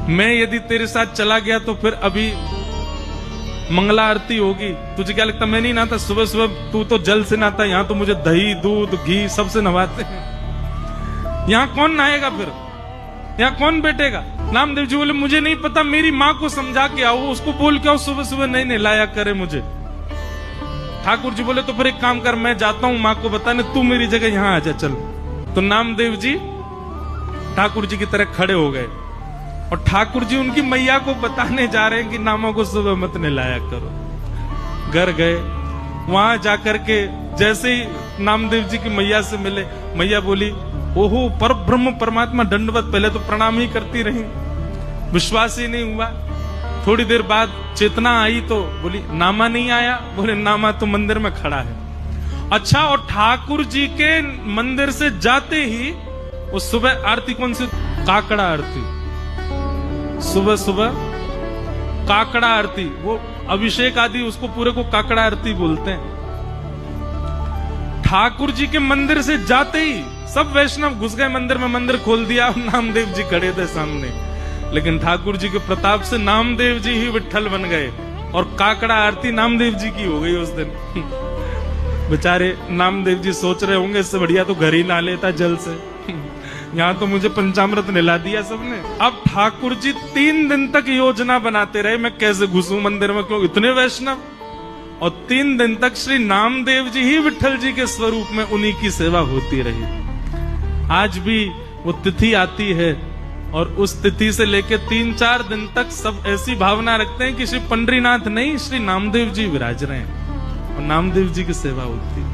मैं यदि तेरे साथ चला गया तो फिर अभी मंगला आरती होगी, तुझे क्या लगता मैं नहीं नहाता? सुबह सुबह तू तो जल से नहाता, यहाँ तो मुझे दही दूध घी सबसे नहवाते हैं। यहाँ कौन नहाएगा फिर? यहाँ कौन बैठेगा? नामदेव जी बोले मुझे नहीं पता, मेरी माँ को समझा के आओ, उसको बोल के आओ सुबह सुबह नहीं नहलाया करे मुझे। ठाकुर जी बोले तो फिर एक काम कर, मैं जाता हूँ माँ को बताने, तू मेरी जगह यहाँ आ जा चल। तो नामदेव जी ठाकुर जी की तरह खड़े हो गए और ठाकुर जी उनकी मैया को बताने जा रहे हैं कि नामा को सुबह मत नहलाया करो। घर गए, वहां जाकर के जैसे ही नामदेव जी की मैया से मिले, मैया बोली ओहो पर ब्रह्म परमात्मा दंडवत। पहले तो प्रणाम ही करती रही, विश्वास ही नहीं हुआ। थोड़ी देर बाद चेतना आई तो बोली नामा नहीं आया? बोले नामा तो मंदिर में खड़ा है। अच्छा, और ठाकुर जी के मंदिर से जाते ही वो सुबह आरती कौन सी? काकड़ा आरती। सुबह सुबह काकड़ा आरती, वो अभिषेक आदि उसको पूरे को काकड़ा आरती बोलते हैं। ठाकुर जी के मंदिर से जाते ही सब वैष्णव घुस गए मंदिर में, मंदिर खोल दिया, नामदेव जी खड़े थे सामने। लेकिन ठाकुर जी के प्रताप से नामदेव जी ही विट्ठल बन गए और काकड़ा आरती नामदेव जी की हो गई उस दिन। बेचारे नामदेव जी सोच रहे होंगे इससे बढ़िया तो घर ही ना लेता जल से, यहाँ तो मुझे पंचामृत निला दिया सबने। अब ठाकुर जी 3 दिन तक योजना बनाते रहे मैं कैसे घुसूं मंदिर में, क्यों इतने वैष्णव। और 3 दिन तक श्री नामदेव जी ही विट्ठल जी के स्वरूप में उन्हीं की सेवा होती रही। आज भी वो तिथि आती है और उस तिथि से लेके 3-4 दिन तक सब ऐसी भावना रखते हैं कि श्री पंडरीनाथ नहीं, श्री नामदेव जी विराज रहे हैं और नामदेव जी की सेवा होती है।